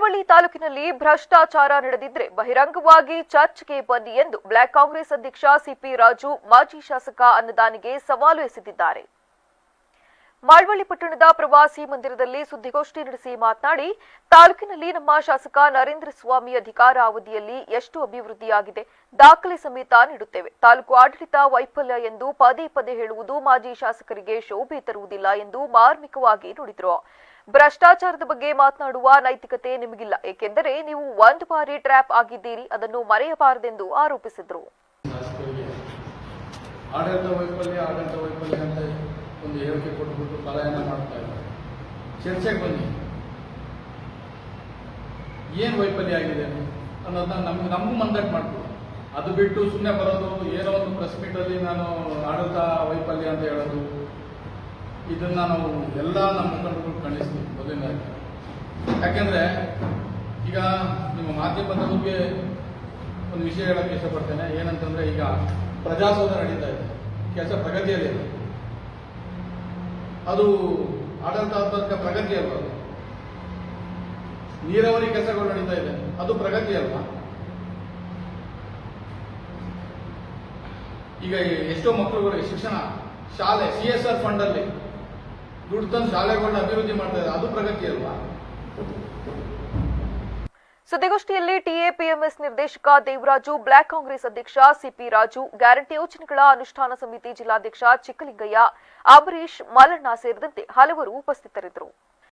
ಮಳವಳ್ಳಿ ತಾಲೂಕಿನಲ್ಲಿ ಭ್ರಷ್ಟಾಚಾರ ನಡೆದಿದ್ರೆ ಬಹಿರಂಗವಾಗಿ ಚರ್ಚ್ಗೆ ಬನ್ನಿ ಎಂದು ಬ್ಲಾಕ್ ಕಾಂಗ್ರೆಸ್ ಅಧ್ಯಕ್ಷ ಸಿಪಿ ರಾಜು ಮಾಜಿ ಶಾಸಕ ಅನ್ನದಾನಿಗೆ ಸವಾಲು ಎಸೆದಿದ್ದಾರೆ. ಮಳವಳ್ಳಿ ಪಟ್ಟಣದ ಪ್ರವಾಸಿ ಮಂದಿರದಲ್ಲಿ ಸುದ್ದಿಗೋಷ್ಠಿ ನಡೆಸಿ ಮಾತನಾಡಿ, ತಾಲೂಕಿನಲ್ಲಿ ನಮ್ಮ ಶಾಸಕ ನರೇಂದ್ರ ಸ್ವಾಮಿ ಅಧಿಕಾರ ಅವಧಿಯಲ್ಲಿ ಎಷ್ಟು ಅಭಿವೃದ್ಧಿಯಾಗಿದೆ ದಾಖಲೆ ಸಮೇತ ನೀಡುತ್ತೇವೆ. ತಾಲೂಕು ಆಡಳಿತ ವೈಫಲ್ಯ ಎಂದು ಪದೇ ಪದೇ ಹೇಳುವುದು ಮಾಜಿ ಶಾಸಕರಿಗೆ ಶೋಭೆ ತರುವುದಿಲ್ಲ ಎಂದು ಮಾರ್ಮಿಕವಾಗಿ ನುಡಿದರು. ಭ್ರಷ್ಟಾಚಾರದ ಬಗ್ಗೆ ಮಾತನಾಡುವ ನೈತಿಕತೆ ನಿಮಗಿಲ್ಲ, ಏಕೆಂದರೆ ನೀವು ಒಂದು ಬಾರಿ ಟ್ರ್ಯಾಪ್ ಆಗಿದ್ದೀರಿ, ಅದನ್ನು ಮರೆಯಬಾರದೆಂದು ಆರೋಪಿಸಿದರು. ಆಡಳಿತ ವೈಫಲ್ಯ ಅಂತ ಒಂದು ಹೇಳಿಕೆ ಕೊಟ್ಟುಬಿಟ್ಟು ಪಲಾಯನ ಮಾಡ್ತಾ ಇದ್ದಾರೆ. ಚರ್ಚೆಗೆ ಬನ್ನಿ, ಏನು ವೈಫಲ್ಯ ಆಗಿದೆ ಅನ್ನೋದನ್ನ ನಮಗೂ ಮಂದಟ್ ಮಾಡ್ಬೋದು. ಅದು ಬಿಟ್ಟು ಸುಮ್ಮನೆ ಬರೋದು, ಏನೋ ಒಂದು ಪ್ರೆಸ್ ಮೀಟಲ್ಲಿ ನಾನು ಆಡಳಿತ ವೈಫಲ್ಯ ಅಂತ ಹೇಳೋದು, ಇದನ್ನ ನಾವು ಎಲ್ಲ ನಮ್ಮ ಮುಖಂಡರು ಖಂಡಿಸ್ತೀವಿ ಮೊದಲನೇದಾಗಿ. ಯಾಕೆಂದ್ರೆ ಈಗ ನಿಮ್ಮ ಮಾಧ್ಯಮದವ್ರಿಗೆ ಒಂದು ವಿಷಯ ಹೇಳಕ್ಕೆ ಇಷ್ಟಪಡ್ತೇನೆ. ಏನಂತಂದ್ರೆ, ಈಗ ಪ್ರಜಾಸೌಧ ನಡೀತಾ ಇದೆ, ಕೆಲಸ ಪ್ರಗತಿಯಲ್ಲಿದೆ. ಅದು ಆಡಳಿತಾತ್ಮಕ ಪ್ರಗತಿ ಅಲ್ವಾ? ನೀರಾವರಿ ಕೆಲಸಗಳು ನಡೀತಾ ಇದೆ, ಅದು ಪ್ರಗತಿ ಅಲ್ವಾ? ಈಗ ಎಷ್ಟೋ ಮಕ್ಕಳುಗಳಿಗೆ ಶಿಕ್ಷಣ, ಶಾಲೆ CSR ಫಂಡ್ ಅಲ್ಲಿ ದುಡ್ಡು ತಂದು ಶಾಲೆಗಳನ್ನ ಅಭಿವೃದ್ಧಿ ಮಾಡ್ತಾ ಇದೆ, ಅದು ಪ್ರಗತಿ ಅಲ್ವಾ? ಸುದ್ದಿಗೋಷ್ಠಿಯಲ್ಲಿ ಟಿಎಪಿಎಂಎಸ್ ನಿರ್ದೇಶಕ ದೇವರಾಜು, ಬ್ಲಾಕ್ ಕಾಂಗ್ರೆಸ್ ಅಧ್ಯಕ್ಷ ಸಿಪಿ ರಾಜು, ಗ್ಯಾರಂಟಿ ಯೋಜನೆಗಳ ಅನುಷ್ಠಾನ ಸಮಿತಿ ಜಿಲ್ಲಾಧ್ಯಕ್ಷ ಚಿಕ್ಕಲಿಂಗಯ್ಯ, ಅಂಬರೀಶ್, ಮಲ್ಲಣ್ಣ ಸೇರಿದಂತೆ ಹಲವರು ಉಪಸ್ಥಿತರಿದ್ದರು.